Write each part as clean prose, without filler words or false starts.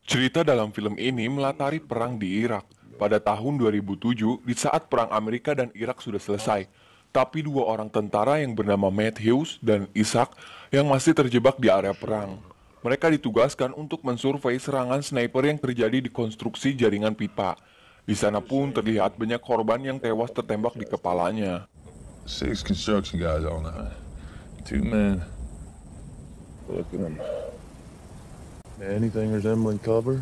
Cerita dalam film ini melatari perang di Irak pada tahun 2007 di saat perang Amerika dan Irak sudah selesai. Tapi dua orang tentara yang bernama Matthews dan Isaac yang masih terjebak di area perang. Mereka ditugaskan untuk mensurvei serangan sniper yang terjadi di konstruksi jaringan pipa. Di sana pun terlihat banyak korban yang tewas tertembak di kepalanya. 6 construction guys all night. 2 men. Look at them. Anything resembling cover?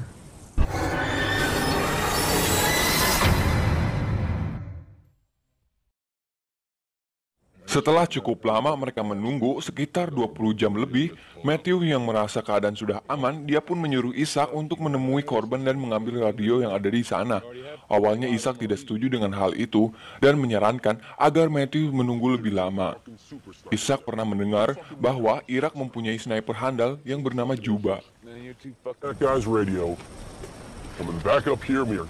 Setelah cukup lama mereka menunggu sekitar 20 jam lebih, Matthew yang merasa keadaan sudah aman, dia pun menyuruh Ishak untuk menemui korban dan mengambil radio yang ada di sana. Awalnya Ishak tidak setuju dengan hal itu dan menyarankan agar Matthew menunggu lebih lama. Ishak pernah mendengar bahwa Irak mempunyai sniper handal yang bernama Juba. That guy's radio. Coming back up here, we are...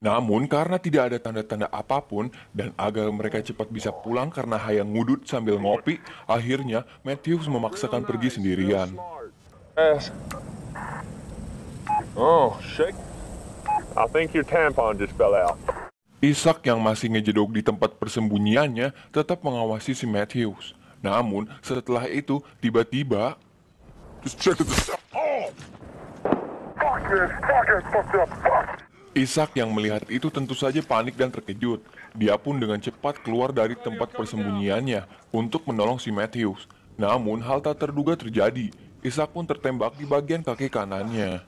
Namun karena tidak ada tanda-tanda apapun dan agar mereka cepat bisa pulang karena hayang ngudut sambil ngopi, akhirnya Matthews memaksakan pergi sendirian. Oh, shake. I think your tampon just fell out. Ishak yang masih ngejedok di tempat persembunyiannya tetap mengawasi si Matthews. Namun setelah itu tiba-tiba Just check the... Oh! Fuck this! Fuck it! Fucked up! Fuck! Ishak yang melihat itu tentu saja panik dan terkejut. Dia pun dengan cepat keluar dari tempat persembunyiannya untuk menolong si Matthews. Namun hal tak terduga terjadi. Ishak pun tertembak di bagian kaki kanannya.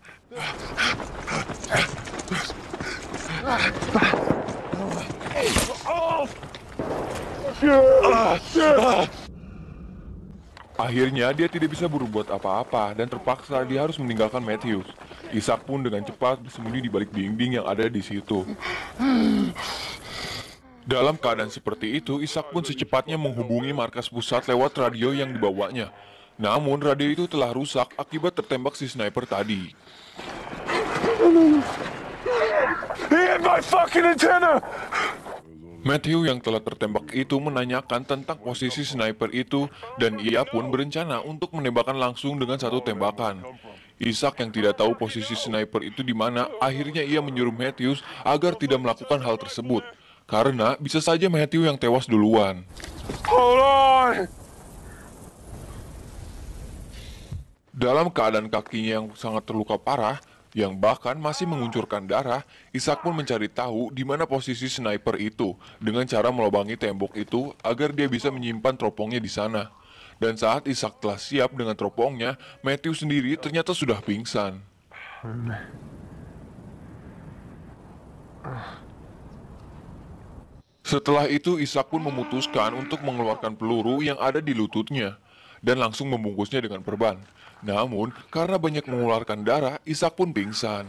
Akhirnya dia tidak bisa berbuat apa-apa dan terpaksa dia harus meninggalkan Matthews. Ishak pun dengan cepat bersembunyi di balik dinding yang ada di situ. Dalam keadaan seperti itu, Ishak pun secepatnya menghubungi markas pusat lewat radio yang dibawanya. Namun radio itu telah rusak akibat tertembak si sniper tadi. He hit my fucking antenna! Matthew yang telah tertembak itu menanyakan tentang posisi sniper itu dan ia pun berencana untuk menembakkan langsung dengan satu tembakan. Ishak yang tidak tahu posisi sniper itu di mana, akhirnya ia menyuruh Matthews agar tidak melakukan hal tersebut. Karena bisa saja Matthew yang tewas duluan. Hold on! Dalam keadaan kakinya yang sangat terluka parah, yang bahkan masih menguncurkan darah, Ishak pun mencari tahu di mana posisi sniper itu dengan cara melobangi tembok itu agar dia bisa menyimpan teropongnya di sana. Dan saat Ishak telah siap dengan teropongnya, Matthew sendiri ternyata sudah pingsan. Setelah itu Ishak pun memutuskan untuk mengeluarkan peluru yang ada di lututnya dan langsung membungkusnya dengan perban. Namun, karena banyak mengeluarkan darah, Ishak pun pingsan.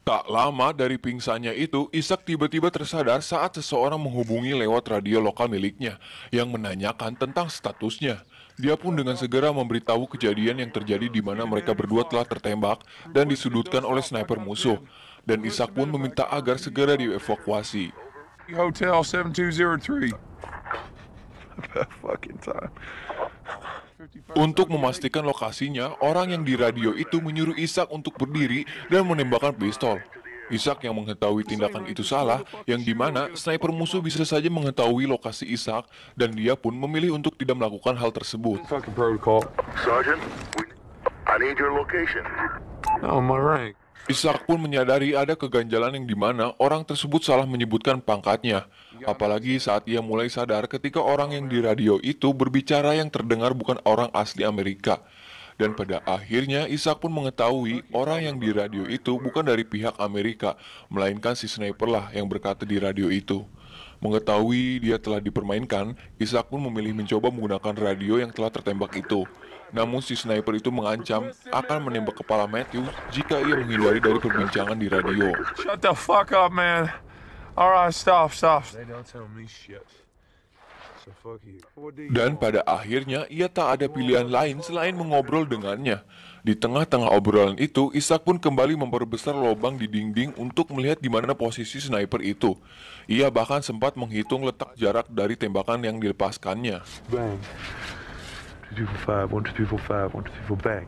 Tak lama dari pingsannya itu, Ishak tiba-tiba tersadar saat seseorang menghubungi lewat radio lokal miliknya yang menanyakan tentang statusnya. Dia pun dengan segera memberitahu kejadian yang terjadi di mana mereka berdua telah tertembak dan disudutkan oleh sniper musuh. Dan Ishak pun meminta agar segera dievakuasi. Hotel 7203. About fucking time. Untuk memastikan lokasinya, orang yang di radio itu menyuruh Ishak untuk berdiri dan menembakkan pistol. Ishak yang mengetahui tindakan itu salah, yang dimana sniper musuh bisa saja mengetahui lokasi Ishak dan dia pun memilih untuk tidak melakukan hal tersebut. Fucking protocol. Sergeant, I need your location. Oh, my rank. Ishak pun menyadari ada keganjalan yang dimana orang tersebut salah menyebutkan pangkatnya. Apalagi saat ia mulai sadar ketika orang yang di radio itu berbicara yang terdengar bukan orang asli Amerika. Dan pada akhirnya Ishak pun mengetahui orang yang di radio itu bukan dari pihak Amerika, melainkan si sniper lah yang berkata di radio itu. Mengetahui dia telah dipermainkan, Ishak pun memilih mencoba menggunakan radio yang telah tertembak itu. Namun si sniper itu mengancam akan menembak kepala Matthews jika ia menghindari dari perbincangan di radio. Shut the fuck up, man. Alright, stop. They don't tell me shit. So fuck you. Dan pada akhirnya ia tak ada pilihan lain selain mengobrol dengannya. Di tengah-tengah obrolan itu, Ishak pun kembali memperbesar lubang di dinding untuk melihat di mana posisi sniper itu. Ia bahkan sempat menghitung letak jarak dari tembakan yang dilepaskannya. Bang. 2, 2, 4, 5. 1, 2, 3, 4, 5. 1, 2, 3, 4, bang.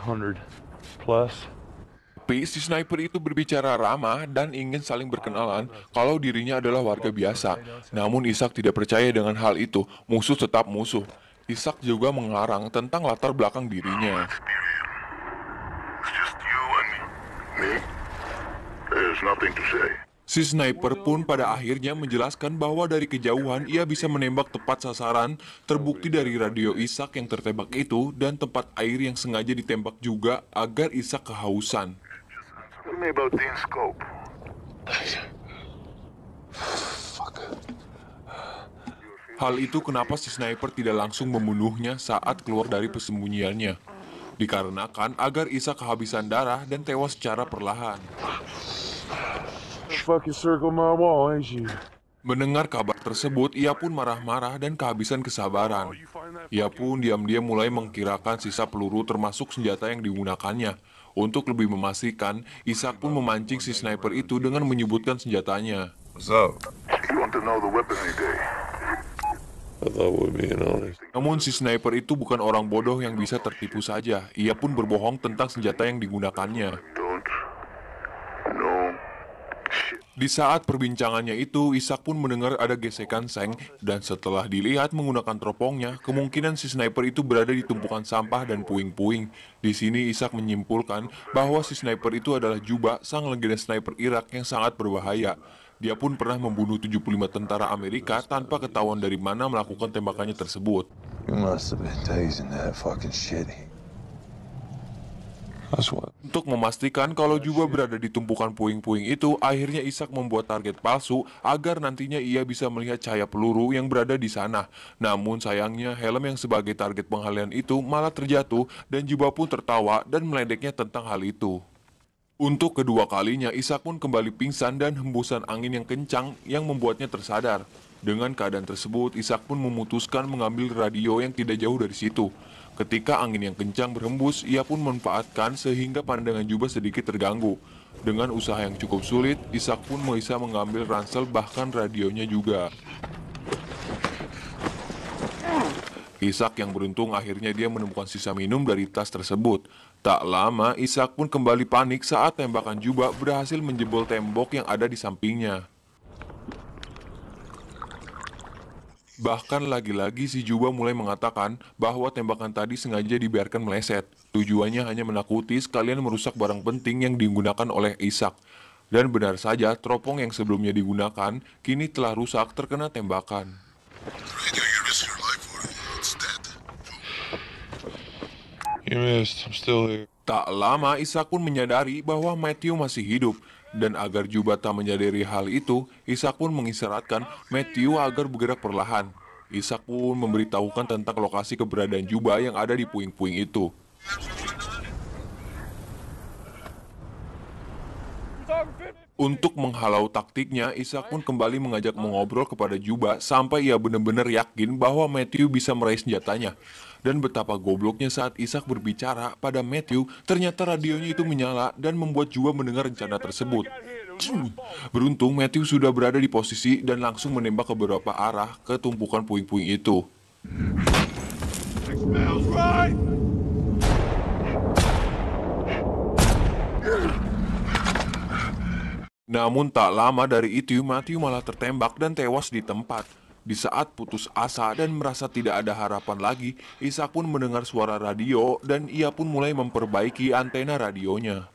100 plus. Tapi si sniper itu berbicara ramah dan ingin saling berkenalan kalau dirinya adalah warga biasa. Namun Ishak tidak percaya dengan hal itu, musuh tetap musuh. Ishak juga mengarang tentang latar belakang dirinya. It's just you and me. There's nothing to say. Si sniper pun pada akhirnya menjelaskan bahwa dari kejauhan ia bisa menembak tepat sasaran, terbukti dari radio Ishak yang tertembak itu dan tempat air yang sengaja ditembak juga agar Ishak kehausan. Tell me about the scope. Hal itu kenapa si sniper tidak langsung membunuhnya saat keluar dari persembunyiannya. Dikarenakan agar Ishak kehabisan darah dan tewas secara perlahan. Fucking circle my wall, ain't you? Mendengar kabar tersebut, ia pun marah-marah dan kehabisan kesabaran. Ia pun diam-diam mulai mengkirakan sisa peluru termasuk senjata yang digunakannya. Untuk lebih memastikan, Ishak pun memancing si sniper itu dengan menyebutkan senjatanya. What's up? You want to know the weapon he gave? I thought we were being honest. Namun si sniper itu bukan orang bodoh yang bisa tertipu saja. Ia pun berbohong tentang senjata yang digunakannya. Don't. No. Shit. Di saat perbincangannya itu, Ishak pun mendengar ada gesekan seng, dan setelah dilihat menggunakan teropongnya, kemungkinan si sniper itu berada di tumpukan sampah dan puing-puing. Di sini Ishak menyimpulkan bahwa si sniper itu adalah Juba, sang legenda sniper Irak yang sangat berbahaya. Dia pun pernah membunuh 75 tentara Amerika tanpa ketahuan dari mana melakukan tembakannya tersebut. You must have been tasing that fucking shitty. That's what. Untuk memastikan kalau Juba berada di tumpukan puing-puing itu, akhirnya Ishak membuat target palsu agar nantinya ia bisa melihat cahaya peluru yang berada di sana. Namun sayangnya helm yang sebagai target penghalian itu malah terjatuh dan Juba pun tertawa dan meledeknya tentang hal itu. Untuk kedua kalinya, Ishak pun kembali pingsan dan hembusan angin yang kencang yang membuatnya tersadar. Dengan keadaan tersebut, Ishak pun memutuskan mengambil radio yang tidak jauh dari situ. Ketika angin yang kencang berhembus, ia pun memanfaatkan sehingga pandangan Juba sedikit terganggu. Dengan usaha yang cukup sulit, Ishak pun bisa mengambil ransel bahkan radionya juga. Ishak yang beruntung akhirnya dia menemukan sisa minum dari tas tersebut. Tak lama, Ishak pun kembali panik saat tembakan Juba berhasil menjebol tembok yang ada di sampingnya. Bahkan lagi-lagi si Juba mulai mengatakan bahwa tembakan tadi sengaja dibiarkan meleset. Tujuannya hanya menakuti sekalian merusak barang penting yang digunakan oleh Ishak. Dan benar saja, teropong yang sebelumnya digunakan kini telah rusak terkena tembakan. Radio, you risk your life for it. It's dead. You missed. I'm still here. Tak lama, Ishak pun menyadari bahwa Matthew masih hidup. Dan agar Juba tak menyadari hal itu, Ishak pun mengisyaratkan Matthew agar bergerak perlahan. Ishak pun memberitahukan tentang lokasi keberadaan Juba yang ada di puing-puing itu. Untuk menghalau taktiknya, Ishak pun kembali mengajak mengobrol kepada Juba sampai ia benar-benar yakin bahwa Matthew bisa meraih senjatanya. Dan betapa gobloknya saat Ishak berbicara pada Matthew, ternyata radionya itu menyala dan membuat Juba mendengar rencana tersebut. Beruntung Matthew sudah berada di posisi dan langsung menembak ke beberapa arah ke tumpukan puing-puing itu. Namun tak lama dari itu, Matthew malah tertembak dan tewas di tempat. Di saat putus asa dan merasa tidak ada harapan lagi, Ishak pun mendengar suara radio dan ia pun mulai memperbaiki antena radionya.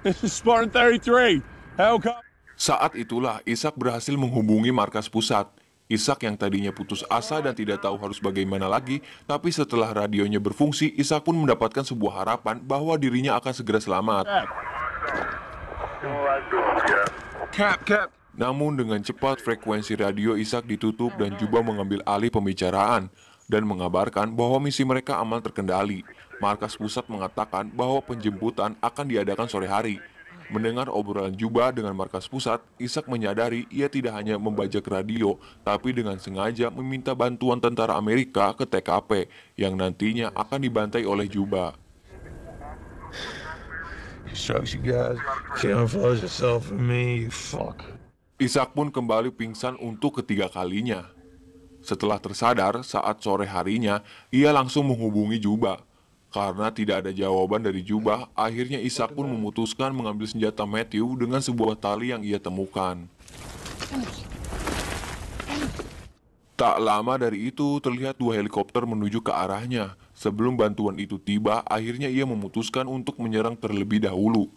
This is Spartan 33. Helicopter. Saat itulah Ishak berhasil menghubungi markas pusat. Ishak yang tadinya putus asa dan tidak tahu harus bagaimana lagi, tapi setelah radionya berfungsi, Ishak pun mendapatkan sebuah harapan bahwa dirinya akan segera selamat. Cap. Namun dengan cepat frekuensi radio Ishak ditutup dan Juba mengambil alih pembicaraan dan mengabarkan bahwa misi mereka aman terkendali. Markas pusat mengatakan bahwa penjemputan akan diadakan sore hari. Mendengar obrolan Juba dengan markas pusat, Ishak menyadari ia tidak hanya membajak radio, tapi dengan sengaja meminta bantuan tentara Amerika ke TKP yang nantinya akan dibantai oleh Juba. Shucks, you guys. Camouflage yourself from me, you fuck. Ishak pun kembali pingsan untuk ketiga kalinya. Setelah tersadar saat sore harinya, ia langsung menghubungi Juba. Karena tidak ada jawaban dari Juba, akhirnya Ishak pun memutuskan mengambil senjata Matthew dengan sebuah tali yang ia temukan. Tak lama dari itu, terlihat dua helikopter menuju ke arahnya. Sebelum bantuan itu tiba, akhirnya ia memutuskan untuk menyerang terlebih dahulu.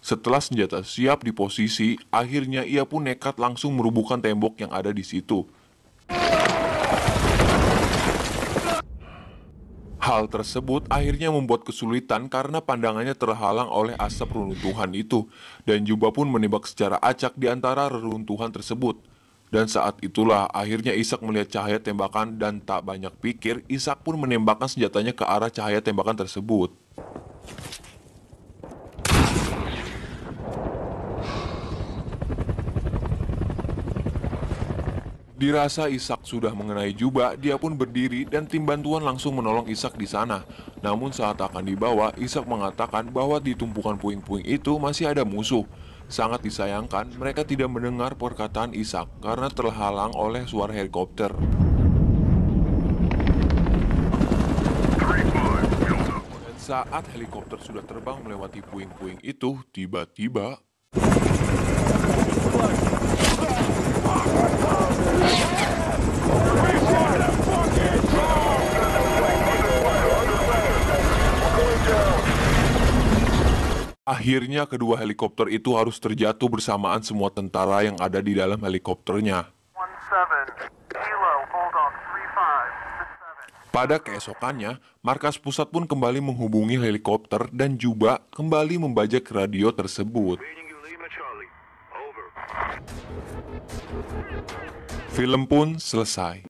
Setelah senjata siap di posisi, akhirnya ia pun nekat langsung merubuhkan tembok yang ada di situ. Hal tersebut akhirnya membuat kesulitan karena pandangannya terhalang oleh asap reruntuhan itu, dan Juba pun menembak secara acak di antara reruntuhan tersebut. Dan saat itulah akhirnya Ishak melihat cahaya tembakan dan tak banyak pikir, Ishak pun menembakkan senjatanya ke arah cahaya tembakan tersebut. Dirasa Ishak sudah mengenai Juba, dia pun berdiri dan tim bantuan langsung menolong Ishak di sana. Namun saat akan dibawa, Ishak mengatakan bahwa di tumpukan puing-puing itu masih ada musuh. Sangat disayangkan, mereka tidak mendengar perkataan Ishak karena terhalang oleh suara helikopter. Dan saat helikopter sudah terbang melewati puing-puing itu, tiba-tiba akhirnya kedua helikopter itu harus terjatuh bersamaan semua tentara yang ada di dalam helikopternya. 17, Kilo, hold on, 35, 67. Pada keesokannya, markas pusat pun kembali menghubungi helikopter dan Juba kembali membajak radio tersebut. Film pun selesai.